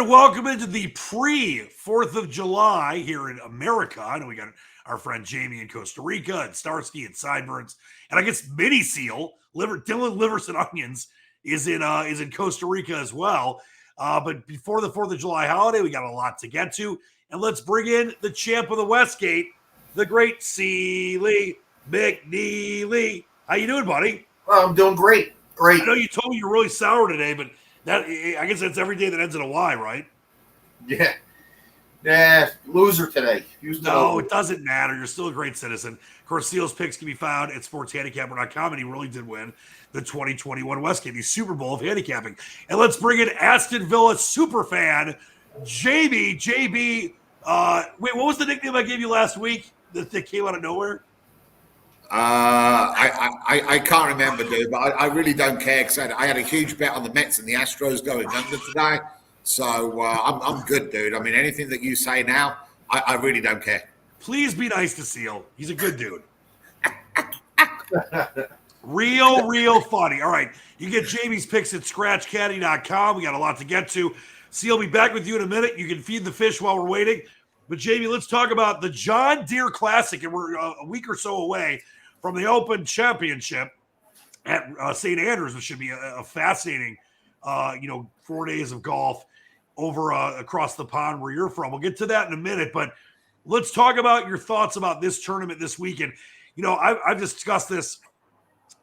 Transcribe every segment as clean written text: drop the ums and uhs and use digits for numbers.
welcome into the pre-4th of July here in America. I know we got our friend Jamie in Costa Rica and Starsky and Sideburns. And I guess Mini Seal, Dylan Livers and Onions is in Costa Rica as well. But before the 4th of July holiday, we got a lot to get to. And let's bring in the champ of the Westgate, the great Sealy McNeely. How you doing, buddy? Well, I'm doing great. Great. I know you told me you're really sour today, but I guess that's every day that ends in a Y, right? Yeah. Yeah, loser today. No, it doesn't matter. You're still a great citizen. Of course, Seal's picks can be found at sportshandicapper.com, and he really did win the 2021 Westgate, the Super Bowl of handicapping. And let's bring in Aston Villa superfan, JB. JB, wait, what was the nickname I gave you last week that came out of nowhere? I can't remember, dude, but I really don't care because I had a huge bet on the Mets and the Astros going under today. So I'm good, dude. I mean, anything that you say now, I really don't care. Please be nice to Seal. He's a good dude. Real funny. All right. You get Jamie's picks at scratchcaddy.com. We got a lot to get to. Seal will be back with you in a minute. You can feed the fish while we're waiting. But, Jamie, let's talk about the John Deere Classic. And we're a week or so away from the Open Championship at St. Andrews, which should be a fascinating, 4 days of golf over across the pond where you're from. We'll get to that in a minute, but let's talk about your thoughts about this tournament this weekend. I've discussed this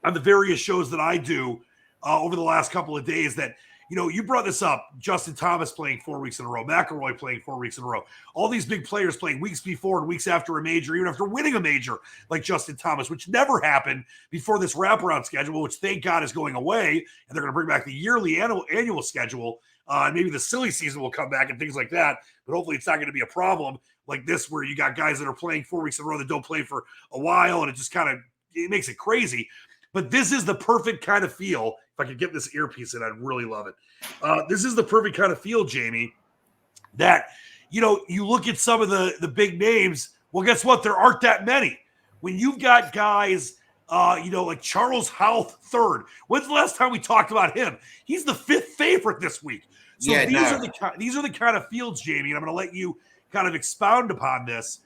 on the various shows that I do over the last couple of days that, you brought this up, Justin Thomas playing 4 weeks in a row, McIlroy playing 4 weeks in a row, all these big players playing weeks before and weeks after a major, even after winning a major like Justin Thomas, which never happened before this wraparound schedule, which thank God is going away, and they're going to bring back the yearly annual schedule, and maybe the silly season will come back and things like that, but hopefully it's not going to be a problem like this where you got guys that are playing 4 weeks in a row that don't play for a while, and it just it makes it crazy. But this is the perfect kind of feel. If I could get this earpiece in, I'd really love it. This is the perfect kind of feel, Jamie, that, you look at some of the big names. Well, guess what? There aren't that many. When you've got guys, like Charles Howell III. When's the last time we talked about him? He's the 5th favorite this week. So these are the kind of fields, Jamie, and I'm going to let you kind of expound upon this,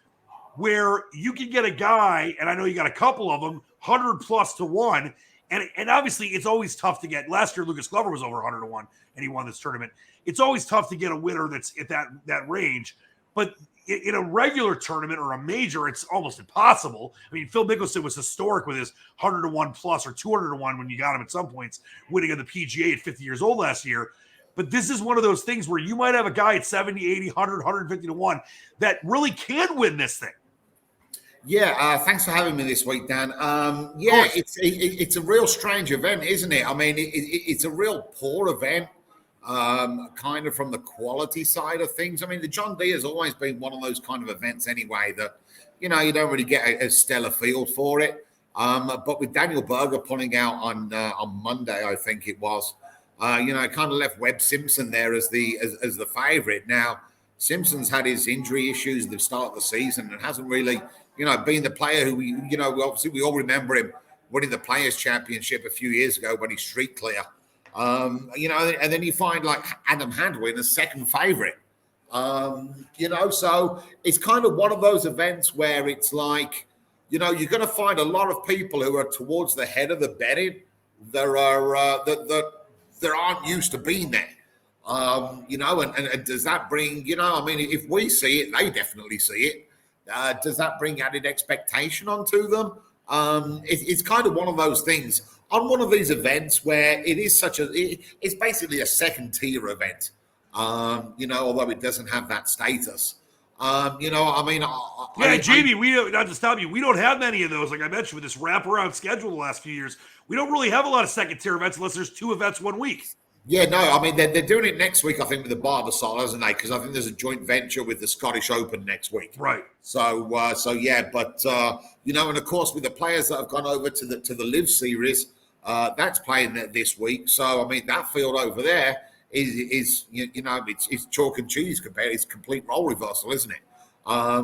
where you can get a guy, and I know you got a couple of them, 100 plus to 1. And obviously, it's always tough to get. Last year, Lucas Glover was over 100 to 1, and he won this tournament. It's always tough to get a winner that's at that range. But in a regular tournament or a major, it's almost impossible. I mean, Phil Mickelson was historic with his 100 to 1 plus or 200 to 1 when you got him at some points, winning on the PGA at 50 years old last year. But this is one of those things where you might have a guy at 70, 80, 100, 150 to 1 that really can win this thing. Yeah, thanks for having me this week, Dan. It's a real strange event, isn't it? I mean, it's a real poor event, kind of from the quality side of things. I mean, the John Deere has always been one of those kind of events anyway that, you don't really get a stellar field for it. But with Daniel Berger pulling out on Monday, I think it was, it kind of left Webb Simpson there as the favorite. Now, Simpson's had his injury issues at the start of the season and hasn't really, being the player who obviously we all remember him winning the Players' Championship a few years ago when he's street clear. And then you find like Adam Hadwin as second favorite. So it's kind of one of those events where it's like, you're going to find a lot of people who are towards the head of the betting that aren't used to being there. And does that bring, if we see it, they definitely see it. Does that bring added expectation onto them? It's kind of one of those things on one of these events where it is it's basically a second tier event, although it doesn't have that status. Jamie, not to stop you, we don't have many of those. Like I mentioned, with this wraparound schedule the last few years, we don't really have a lot of second tier events unless there's 2 events 1 week. Yeah, no, I mean, they're doing it next week, I think, with the Barbasol, isn't they? Because I think there's a joint venture with the Scottish Open next week. Right. And of course, with the players that have gone over to the Live Series, that's playing this week. So, I mean, that field over there is it's chalk and cheese compared. It's complete role reversal, isn't it? But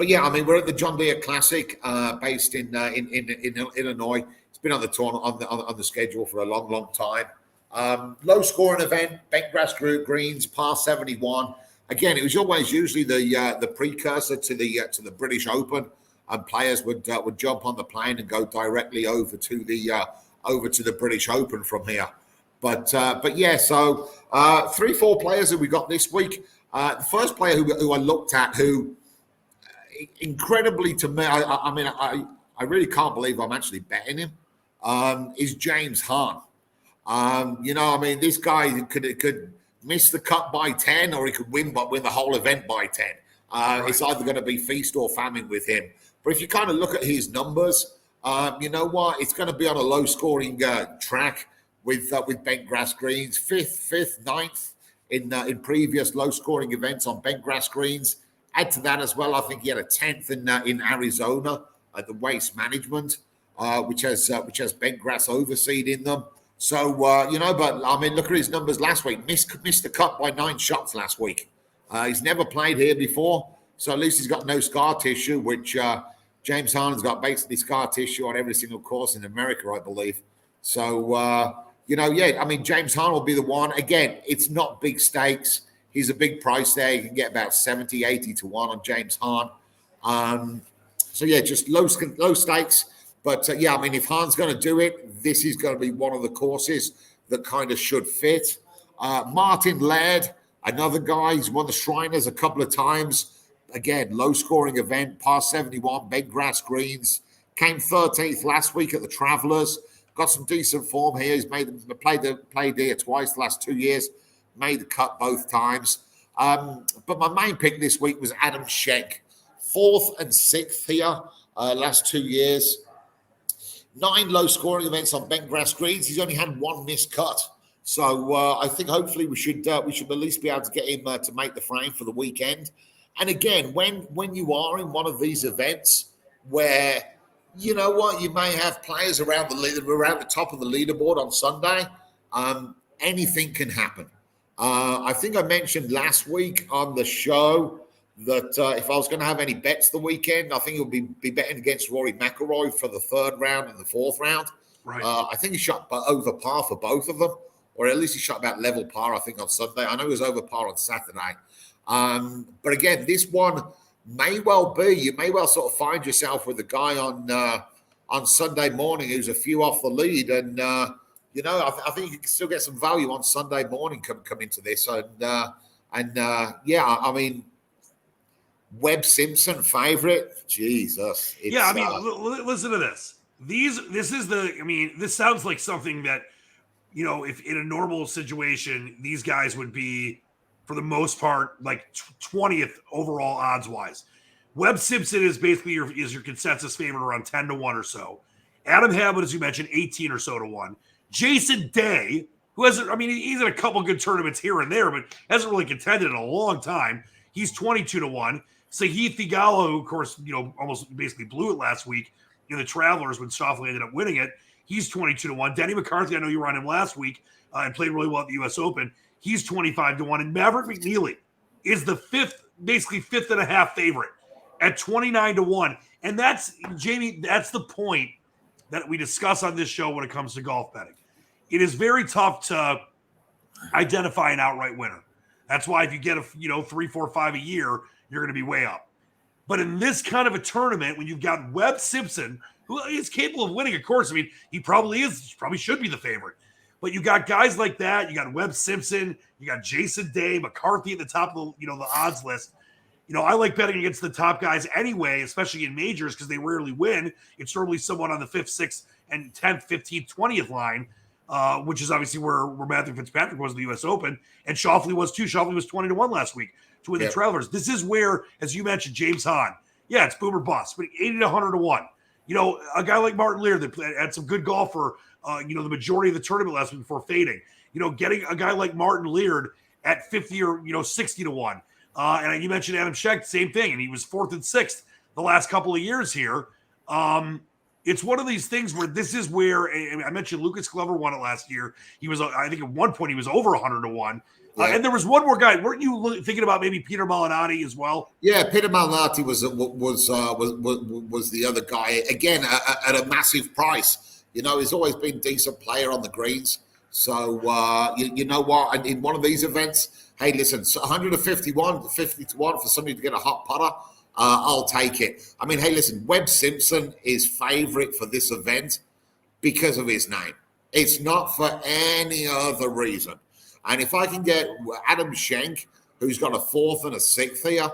yeah, I mean, we're at the John Deere Classic, based in Illinois. Been on the schedule for a long time. Low scoring event, bentgrass greens, par 71. Again, it was always usually the precursor to the British Open, and players would jump on the plane and go directly over to the British Open from here. But yeah, so 3-4 players that we got this week. The first player who I looked at, who incredibly to me, I really can't believe I'm actually betting him, is James Hahn. This guy could miss the cut by 10, or he could win the whole event by 10. It's either going to be feast or famine with him. But if you kind of look at his numbers, you know what? It's going to be on a low-scoring track with bentgrass greens, fifth, ninth in previous low-scoring events on bentgrass greens. Add to that as well, I think he had a 10th in Arizona at the Waste Management, which has bentgrass overseed in them. So, but I mean, look at his numbers last week. Missed the cut by 9 shots last week. He's never played here before, so at least he's got no scar tissue, which James Harden's got basically scar tissue on every single course in America, I believe. So, James Harden will be the one. Again, it's not big stakes. He's a big price there. You can get about 70, 80 to 1 on James Harden. Just low stakes. But, if Hahn's going to do it, this is going to be one of the courses that kind of should fit. Martin Laird, another guy, he's won the Shriners a couple of times. Again, low-scoring event, par 71, bentgrass greens. Came 13th last week at the Travelers. Got some decent form here. He's played here twice the last 2 years. Made the cut both times. But my main pick this week was Adam Schenk. 4th and 6th here last 2 years. 9 low-scoring events on bentgrass greens. He's only had 1 missed cut. So I think hopefully we should at least be able to get him to make the frame for the weekend. And again, when you are in one of these events where, you know what, you may have players around the top of the leaderboard on Sunday, anything can happen. I think I mentioned last week on the show that if I was going to have any bets the weekend, I think it would be betting against Rory McIlroy for the 3rd round and the 4th round. Right. I think he shot over par for both of them, or at least he shot about level par, I think, on Sunday. I know he was over par on Saturday. But again, this one may well be, you may well sort of find yourself with a guy on Sunday morning who's a few off the lead. And, I think you can still get some value on Sunday morning come into this. Webb Simpson favorite. Jesus. Listen to this. This sounds like something that, if in a normal situation, these guys would be, for the most part, like 20th overall odds wise. Webb Simpson is basically your consensus favorite around 10 to 1 or so. Adam Hadwin, as you mentioned, 18 or so to 1. Jason Day, who hasn't, he's in a couple good tournaments here and there, but hasn't really contended in a long time. He's 22 to 1. Sahith Theegala, who, of course, almost basically blew it last week in the Travelers when Schauffele ended up winning it. He's 22 to 1. Denny McCarthy, I know you were on him last week and played really well at the U.S. Open. He's 25 to 1. And Maverick McNeely is the fifth and a half favorite at 29 to 1. And that's, Jamie, that's the point that we discuss on this show when it comes to golf betting. It is very tough to identify an outright winner. That's why if you get 3, 4, 5 a year, you're going to be way up. But in this kind of a tournament, when you've got Webb Simpson, who is capable of winning, of course, he probably should be the favorite. But you got guys like that. You got Webb Simpson. You got Jason Day, McCarthy at the top of the odds list. I like betting against the top guys anyway, especially in majors, because they rarely win. It's normally someone on the 5th, 6th, and 10th, 15th, 20th line, which is obviously where Matthew Fitzpatrick was in the U.S. Open, and Schauffele was too. Schauffele was 20 to 1 last week to win the Travelers. This is where, as you mentioned, James Hahn. Yeah, it's boom or bust, but 80 to 100 to 1. A guy like Martin Lear that had some good golf for the majority of the tournament last week before fading. Getting a guy like Martin Lear at 50 or 60 to 1. And you mentioned Adam Schenk, same thing, and he was 4th and 6th the last couple of years here. It's one of these things where this is where I mentioned Lucas Glover won it last year. He was, I think, at one point he was over 100 to 1. And there was one more guy. Weren't you thinking about maybe Peter Malnati as well? Yeah, Peter Malnati was the other guy, again at a massive price. He's always been a decent player on the greens. So you know what? And in one of these events, hey, listen, so 151, 50 to 1 for somebody to get a hot putter. I'll take it. I mean, hey, listen, Webb Simpson is favorite for this event because of his name. It's not for any other reason. And if I can get Adam Schenk, who's got a 4th and a 6th here,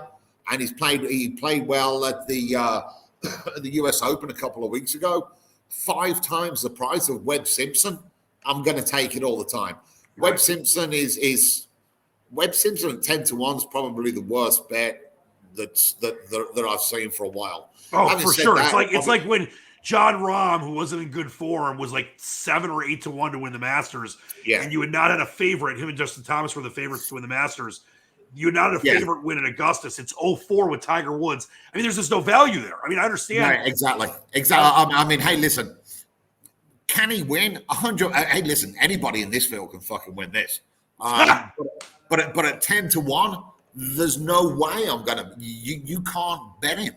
and he played well at the the US Open a couple of weeks ago, 5 times the price of Webb Simpson, I'm going to take it all the time. Right. Webb Simpson is Webb Simpson at 10 to 1 is probably the worst bet that I've seen for a while. Oh, Having for said sure. that, It's like when John Rahm, who wasn't in good form, was like 7 or 8 to 1 to win the Masters. Yeah. And you had not had a favorite. Him and Justin Thomas were the favorites to win the Masters. You had not had a favorite win at Augusta since 04 with Tiger Woods. I mean, there's just no value there. I mean, I understand. Right, exactly. I mean, hey, listen, can he win 100? Hey, listen, anybody in this field can fucking win this. But at 10 to 1, there's no way I'm gonna. You can't bet him.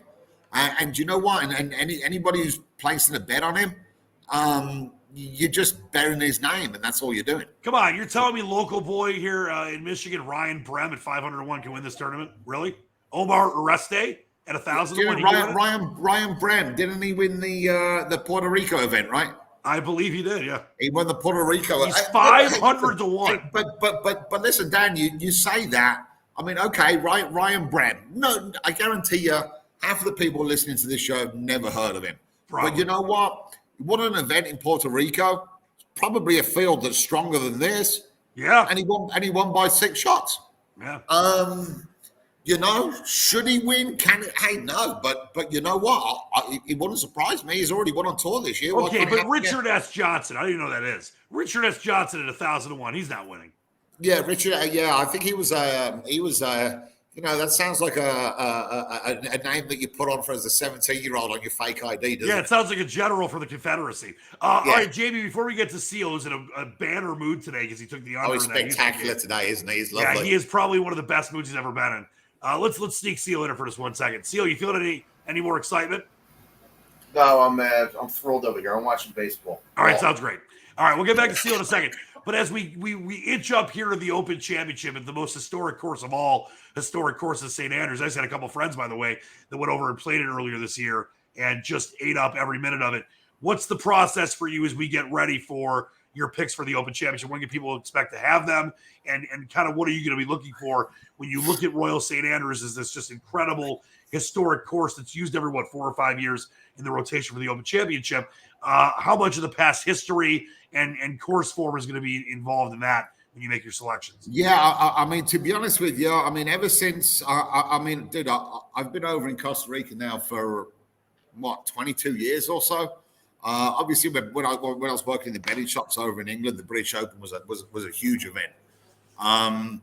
And you know what? And anybody who's placing a bet on him, you're just bearing his name, and that's all you're doing. Come on, you're telling me local boy here in Michigan, Ryan Brem at 501 can win this tournament? Really? Omar Areste at 1,001? Ryan Brem, didn't he win the Puerto Rico event, right? I believe he did, yeah. He won the Puerto Rico. He's 500 to 1. But listen, Dan, you say that. I mean, okay, right, Ryan Brem. No, I guarantee you, half of the people listening to this show have never heard of him. Probably. But you know what? He won an event in Puerto Rico. Probably a field that's stronger than this. Yeah. And he won by 6 shots. Yeah. You know, should he win? Hey, no. But you know what? It wouldn't surprise me. He's already won on tour this year. Okay, but Richard S. Johnson, I don't even know who that is. Richard S. Johnson at 1,001. He's not winning. Yeah, Richard. Yeah, I think he was. You know, that sounds like a name that you put on for as a 17-year-old on your fake ID, doesn't it? Yeah, it sounds like a general for the Confederacy. All right, Jamie, before we get to Seal, who's in a banner mood today because he took the under. Oh, he's spectacular today, isn't he? He's lovely. Yeah, he is probably one of the best moods he's ever been in. Let's sneak Seal in it for just 1 second. Seal, you feeling any more excitement? No, I'm thrilled over here. I'm watching baseball. All right, sounds great. All right, we'll get back to Seal in a second. But as we inch up here to the Open Championship at the most historic course of all historic courses, St. Andrews. I just had a couple friends, by the way, that went over and played it earlier this year and just ate up every minute of it. What's the process for you as we get ready for your picks for the Open Championship? When can people expect to have them? And kind of what are you going to be looking for when you look at Royal St. Andrews as this just incredible historic course that's used every, 4 or 5 years in the rotation for the Open Championship? How much of the past history and course form is going to be involved in that when you make your selections? Yeah, I mean, to be honest with you, I mean, ever since, dude, I've been over in Costa Rica now for, 22 years or so. Obviously, when I was working in the betting shops over in England, the British Open was a huge event. I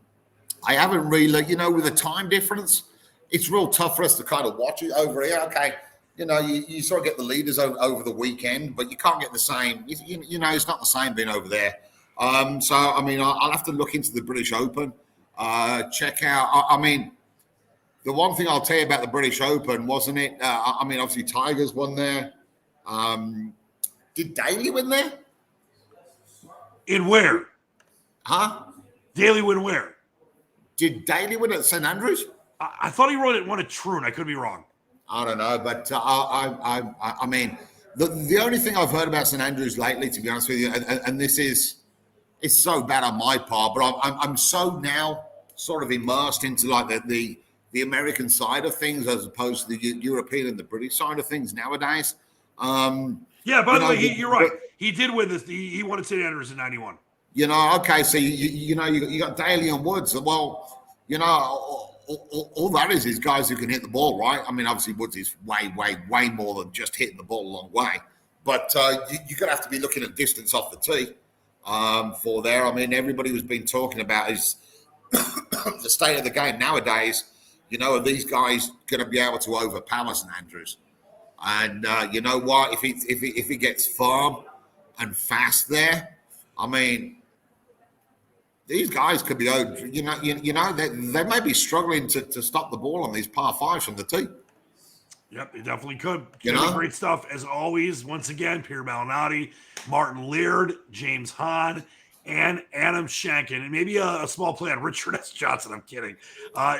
haven't really, with the time difference, it's real tough for us to kind of watch it over here. Okay, you sort of get the leaders over the weekend, but you can't get the same. It's not the same being over there. So I mean, I'll have to look into the British Open, check out. I mean, the one thing I'll tell you about the British Open, wasn't it? I mean, obviously Tigers won there. Did Daly win there? In where? Huh? Daly win where? Did Daly win at St. Andrews? I thought he won at Troon. I could be wrong. I don't know, but I mean, the only thing I've heard about St. Andrews lately, to be honest with you, and this is, it's so bad on my part, but I'm so now sort of immersed into like the American side of things as opposed to the European and the British side of things nowadays. Yeah, by the way, you're right. He did win this. He won at St. Andrews in 91. Okay, so you got Daly and Woods. Well, all that is guys who can hit the ball, right? I mean, obviously Woods is way more than just hitting the ball a long way. But you're going to have to be looking at distance off the tee for there. I mean, everybody who's been talking about is the state of the game nowadays. Are these guys going to be able to overpower St. Andrews? And you know what? If he gets firm and fast there, I mean, these guys could be, they may be struggling to stop the ball on these par fives from the tee. Yep, it definitely could. Great stuff as always. Once again, Pierre Malnati, Martin Laird, James Hahn, and Adam Shankin, and maybe a small play on Richard S. Johnson. I'm kidding.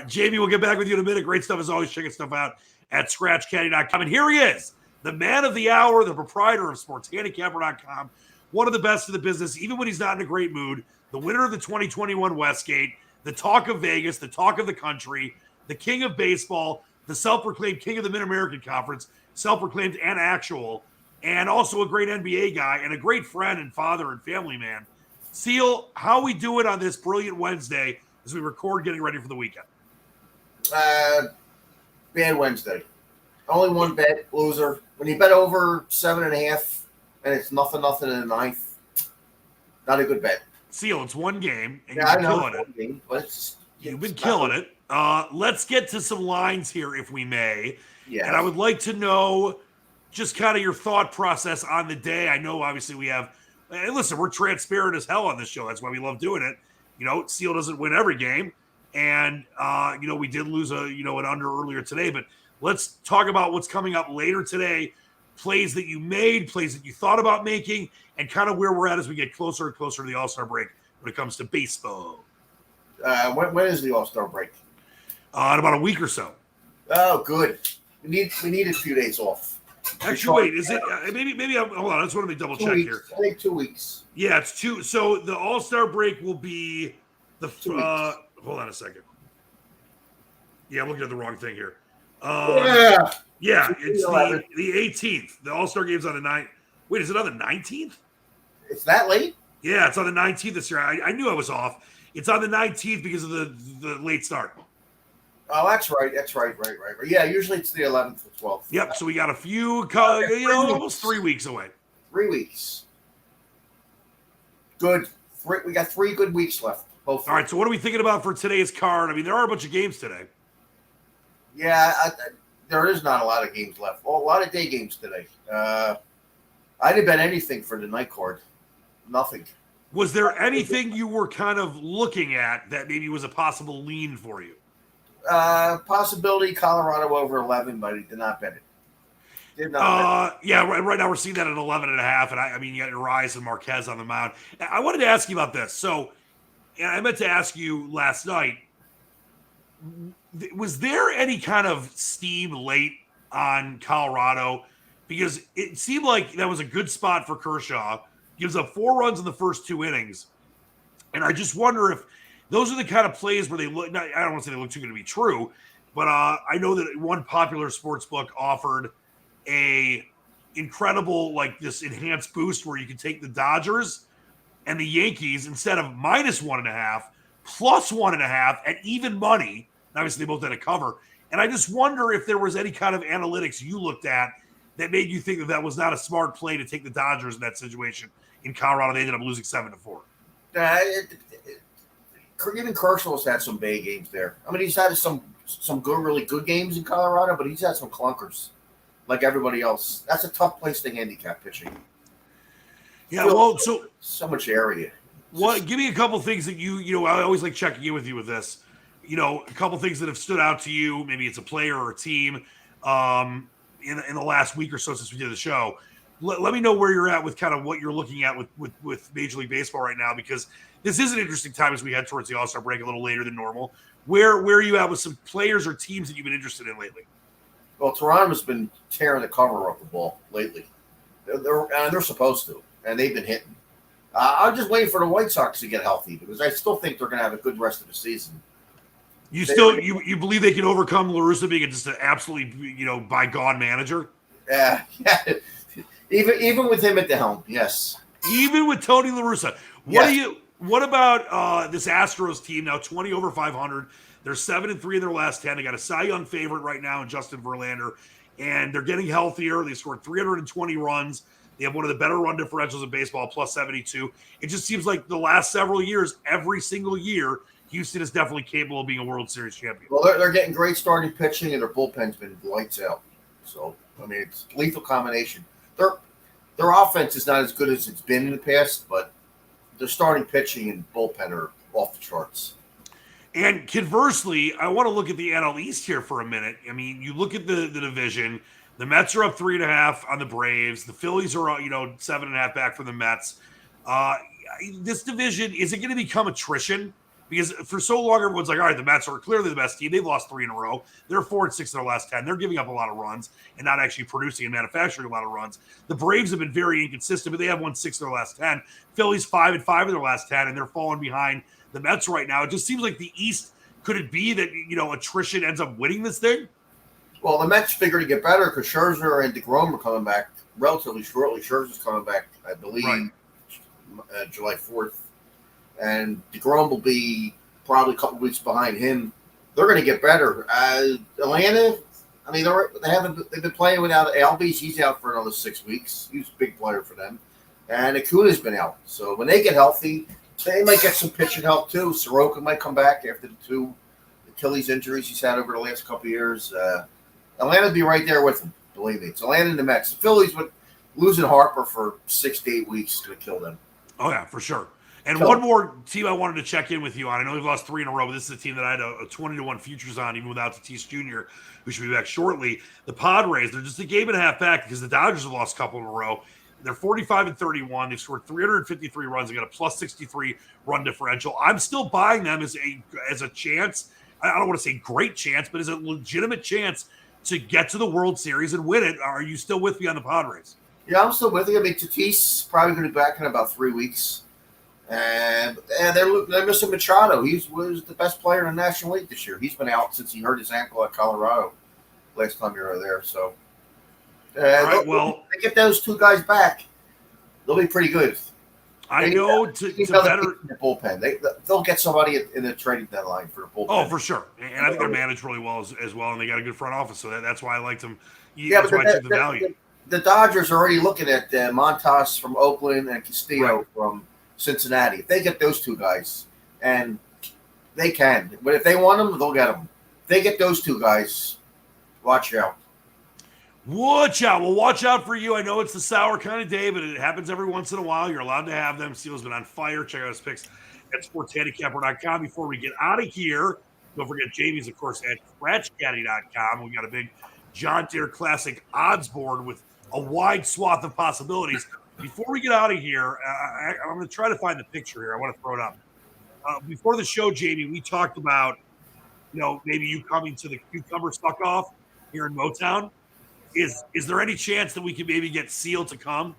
Jamie, we'll get back with you in a minute. Great stuff as always. Checking stuff out at ScratchCaddy.com. And here he is, the man of the hour, the proprietor of SportsHandicapper.com, one of the best in the business, even when he's not in a great mood, the winner of the 2021 Westgate, the talk of Vegas, the talk of the country, the king of baseball, the self-proclaimed king of the Mid-American Conference, self-proclaimed and actual, and also a great NBA guy and a great friend and father and family man. Seal, how we do it on this brilliant Wednesday as we record getting ready for the weekend? Bad Wednesday. Only one bet, loser. When you bet over 7.5 and it's nothing in the ninth, not a good bet. Seal, it's one game, and Yeah, you've been killing it. Game, but You've been killing it. Let's get to some lines here, if we may. Yeah. And I would like to know just kind of your thought process on the day. I know, obviously, we have – and listen, we're transparent as hell on this show. That's why we love doing it. You know, Seal doesn't win every game. And, you know, we did lose an under earlier today. But let's talk about what's coming up later today, plays that you made, plays that you thought about making, and kind of where we're at as we get closer and closer to the All-Star break when it comes to baseball. When is the All-Star break? In about a week or so. Oh, good. We need a few days off. Actually, wait, is it maybe I'm, hold on, I just want to double check here. I think 2 weeks. Yeah, it's 2. So the All-Star break will be the hold on a second. Yeah, I'm looking at the wrong thing here. Yeah, it's the 18th. The All-Star game's on the 9th. Wait, is it on the 19th? It's that late? Yeah, it's on the 19th this year. I knew I was off. It's on the 19th because of the late start. Oh, that's right. Right. Yeah, usually it's the 11th or 12th. Yep, so we got a few, almost 3 weeks away. 3 weeks. Good. We got 3 good weeks left. Both. All right, so what are we thinking about for today's card? I mean, there are a bunch of games today. Yeah, there is not a lot of games left. Well, a lot of day games today. I didn't bet anything for the night card. Nothing. Was there anything you were kind of looking at that maybe was a possible lean for you? Possibility Colorado over 11, but he did not bet it. Yeah, right now we're seeing that at 11.5, and I mean, you got Urias and Marquez on the mound. I wanted to ask you about this. So, I meant to ask you last night, was there any kind of steam late on Colorado? Because it seemed like that was a good spot for Kershaw. Gives up 4 runs in the first 2 innings. And I just wonder if those are the kind of plays where they look, I don't want to say they look too good to be true, but I know that one popular sports book offered a incredible, like this enhanced boost where you can take the Dodgers and the Yankees instead of -1.5, +1.5 at even money. Obviously, they both had a cover. And I just wonder if there was any kind of analytics you looked at that made you think that was not a smart play to take the Dodgers in that situation. In Colorado, they ended up losing 7-4. Even Kershaw's had some bad games there. I mean, he's had some good, really good games in Colorado, but he's had some clunkers, like everybody else. That's a tough place to handicap pitching. Yeah, well, so much area. Well, give me a couple things that you know. I always like checking in with you with this. You know, a couple things that have stood out to you. Maybe it's a player or a team in the last week or so since we did the show. Let me know where you're at with kind of what you're looking at with Major League Baseball right now, because this is an interesting time as we head towards the All-Star break a little later than normal. Where are you at with some players or teams that you've been interested in lately? Well, Toronto's been tearing the cover off the ball lately. They're supposed to, and they've been hitting. I'm just waiting for the White Sox to get healthy because I still think they're going to have a good rest of the season. You believe they can overcome La Russa being just an absolutely, by God manager? Yeah. Even with him at the helm, yes. Even with Tony La Russa. What about this Astros team now 20 over 500? They're 7-3 in their last 10. They got a Cy Young favorite right now in Justin Verlander, and they're getting healthier. They scored 320 runs. They have one of the better run differentials in baseball, plus 72. It just seems like the last several years, every single year, Houston is definitely capable of being a World Series champion. Well, they're getting great starting pitching, and their bullpen's been lights out. So, I mean, it's a lethal combination. Their offense is not as good as it's been in the past, but their starting pitching and bullpen are off the charts. And conversely, I want to look at the NL East here for a minute. I mean, you look at the division. The Mets are up 3.5 on the Braves. The Phillies are, 7.5 back from the Mets. this division, is it going to become attrition? Because for so long, everyone's like, all right, the Mets are clearly the best team. They've lost 3 in a row. They're 4-6 in their last 10. They're giving up a lot of runs and not actually producing and manufacturing a lot of runs. The Braves have been very inconsistent, but they have won 6 in their last 10. Phillies 5-5 in their last 10, and they're falling behind the Mets right now. It just seems like the East, could it be that, attrition ends up winning this thing? Well, the Mets figure to get better because Scherzer and DeGrom are coming back relatively shortly. Scherzer's coming back, I believe, July 4th. And DeGrom will be probably a couple weeks behind him. They're going to get better. Atlanta, I mean, they've been playing without Albies. He's out for another 6 weeks. He's a big player for them. And Acuna's been out. So when they get healthy, they might get some pitching help too. Soroka might come back after the 2 Achilles injuries he's had over the last couple of years. Atlanta will be right there with him, believe me. It's Atlanta and the Mets. The Phillies, with losing Harper for 6 to 8 weeks, is going to kill them. Oh, yeah, for sure. And one more team I wanted to check in with you on. I know we've lost 3 in a row, but this is a team that I had a 20-1 futures on, even without Tatis Jr., who should be back shortly. The Padres, they're just a game and a half back because the Dodgers have lost a couple in a row. They're 45-31. They've scored 353 runs. They got a plus 63 run differential. I'm still buying them as a chance. I don't want to say great chance, but as a legitimate chance to get to the World Series and win it. Are you still with me on the Padres? Yeah, I'm still with you. I mean, Tatis probably going to be back in about 3 weeks. And they're missing Machado. He was the best player in the National League this year. He's been out since he hurt his ankle at Colorado last time you were there. So, right, they get those 2 guys back, they'll be pretty good. I know to better the bullpen. They'll get somebody in the trading deadline for the bullpen. Oh, for sure. And I think they're managed really well as well, and they got a good front office. So that's why I liked them. Yeah, that's why I took the value. The Dodgers are already looking at Montas from Oakland and Castillo from Cincinnati. If they get those 2 guys, and they can, but if they want them, they'll get them. If they get those 2 guys, watch out. Watch out. Well, watch out for you. I know it's the sour kind of day, but it happens every once in a while. You're allowed to have them. Steel's been on fire. Check out his picks at sportshandicapper.com. Before we get out of here, don't forget Jamie's, of course, at scratchcaddy.com. We got a big John Deere Classic odds board with a wide swath of possibilities. Before we get out of here, I'm going to try to find the picture here. I want to throw it up. Before the show, Jamie, we talked about, maybe you coming to the Cucumber Suck-Off here in Motown. Is there any chance that we could maybe get Seal to come?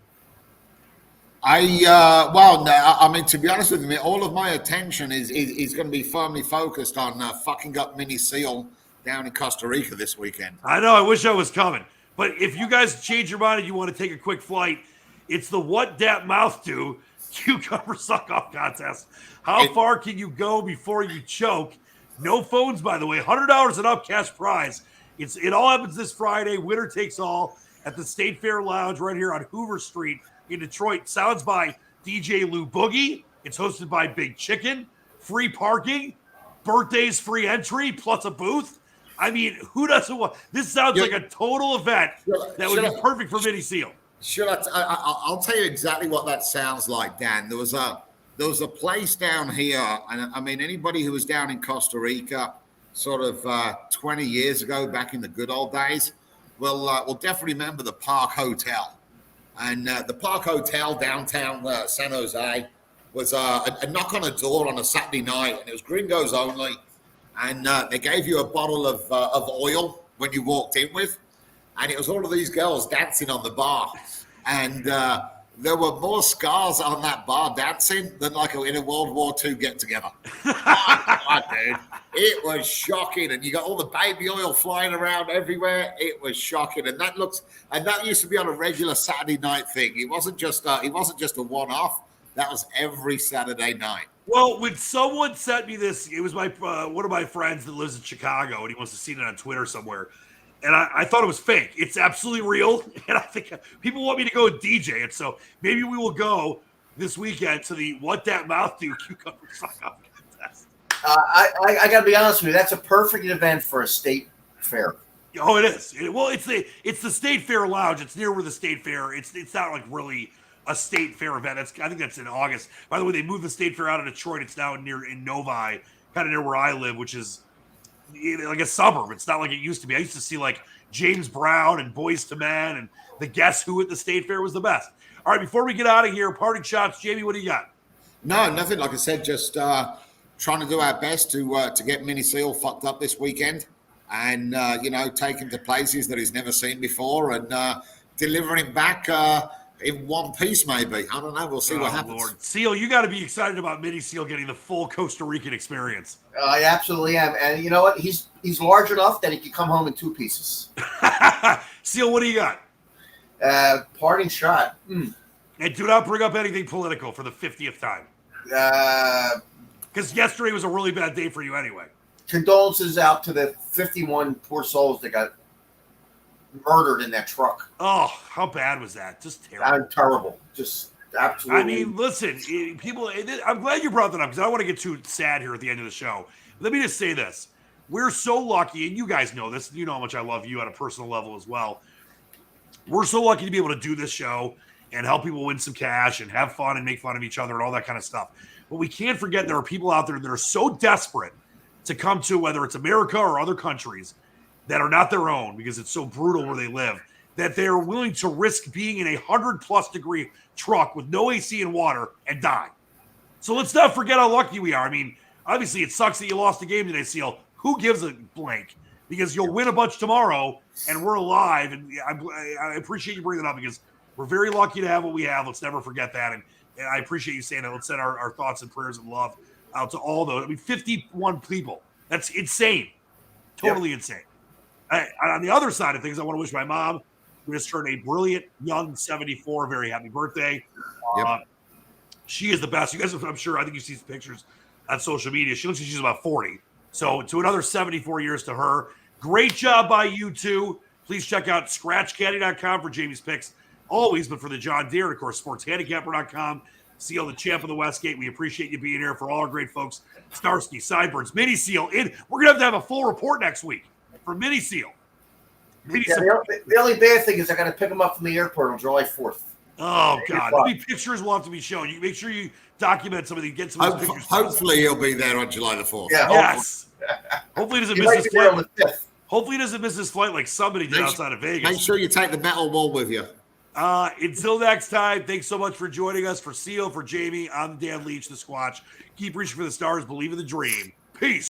To be honest with you, all of my attention is going to be firmly focused on fucking up Mini Seal down in Costa Rica this weekend. I know. I wish I was coming. But if you guys change your mind and you want to take a quick flight, it's the What Dat Mouth Do Cucumber Suck-Off contest. How far can you go before you choke? No phones, by the way. $100 and up cash prize. It all happens this Friday. Winner takes all at the State Fair Lounge right here on Hoover Street in Detroit. Sounds by DJ Lou Boogie. It's hosted by Big Chicken. Free parking. Birthdays free entry plus a booth. I mean, who doesn't want this? Sounds like a total event that would be perfect for Mini Seal. Sure, I'll tell you exactly what that sounds like, Dan. There was a place down here, and I mean, anybody who was down in Costa Rica sort of 20 years ago, back in the good old days, will definitely remember the Park Hotel. And the Park Hotel downtown San Jose was a knock on a door on a Saturday night, and it was gringos only. And they gave you a bottle of oil when you walked in with, and it was all of these girls dancing on the bar. And there were more scars on that bar dancing than like in a World War II get-together. God, dude. It was shocking. And you got all the baby oil flying around everywhere. It was shocking. And that used to be on a regular Saturday night thing. It wasn't just a one-off. That was every Saturday night. Well, when someone sent me this, it was my one of my friends that lives in Chicago, and he must have seen it on Twitter somewhere. And I thought it was fake. It's absolutely real. And I think people want me to go and DJ it. So maybe we will go this weekend to the What Dat Mouth Do Cucumber Suck-Off contest. I got to be honest with you. That's a perfect event for a state fair. Oh, it is. It's the State Fair Lounge. It's near where the State Fair. It's not like really a state fair event. I think that's in August. By the way, they moved the State Fair out of Detroit. It's now in Novi, kind of near where I live, which is like a suburb. It's not like it used to be. I used to see like James Brown and Boyz II Men and the Guess Who at the State Fair was the best. All right, before we get out of here, parting shots. Jamie, what do you got? No, nothing. Like I said, just trying to do our best to get Mini Seal fucked up this weekend, and take him to places that he's never seen before, and deliver him back in one piece. Maybe, I don't know. We'll see what happens. Lord. Seal, you got to be excited about Mini Seal getting the full Costa Rican experience. I absolutely am, and you know what? He's large enough that he can come home in 2 pieces. Seal, what do you got? Parting shot. And do not bring up anything political for the 50th time. Because yesterday was a really bad day for you anyway. Condolences out to the 51 poor souls that got murdered in that truck. Oh, how bad was that? Just terrible. Terrible. Just absolutely. I mean, listen, people, I'm glad you brought that up because I don't want to get too sad here at the end of the show. Let me just say this. We're so lucky, and you guys know this. You know how much I love you on a personal level as well. We're so lucky to be able to do this show and help people win some cash and have fun and make fun of each other and all that kind of stuff. But we can't forget there are people out there that are so desperate to come to, whether it's America or other countries, that are not their own because it's so brutal where they live, that they're willing to risk being in a 100+ degree truck with no AC and water and die. So let's not forget how lucky we are. I mean, obviously it sucks that you lost the game today, Seal. Who gives a blank? Because you'll win a bunch tomorrow and we're alive. And I appreciate you bringing it up because we're very lucky to have what we have. Let's never forget that. And I appreciate you saying that. Let's send our thoughts and prayers and love out to all those. I mean, 51 people. That's insane. Totally insane. On the other side of things, I want to wish my mom, who just turned a brilliant young 74, a very happy birthday. She is the best. You guys, I'm sure, I think you see some pictures on social media. She looks like she's about 40. So to another 74 years to her. Great job by you two. Please check out scratchcaddy.com for Jamie's picks always, but for the John Deere, and of course, sportshandicapper.com. Seal, the champ of the Westgate. We appreciate you being here for all our great folks. Starsky, Sideburns, Mini Seal. We're going to have a full report next week for Mini Seal. The only bad thing is I got to pick him up from the airport on July 4th. Oh, God. There'll be pictures will have to be shown. You make sure you document some of these, get some of these pictures. Hopefully he'll be there on July the 4th. Yeah, yes. Hopefully he doesn't miss his flight. flight. Hopefully he doesn't miss his flight like somebody did outside of Vegas. Make sure you take the metal wall with you. Until next time, thanks so much for joining us. For Seal, for Jamie, I'm Dan Leach, the Squatch. Keep reaching for the stars. Believe in the dream. Peace.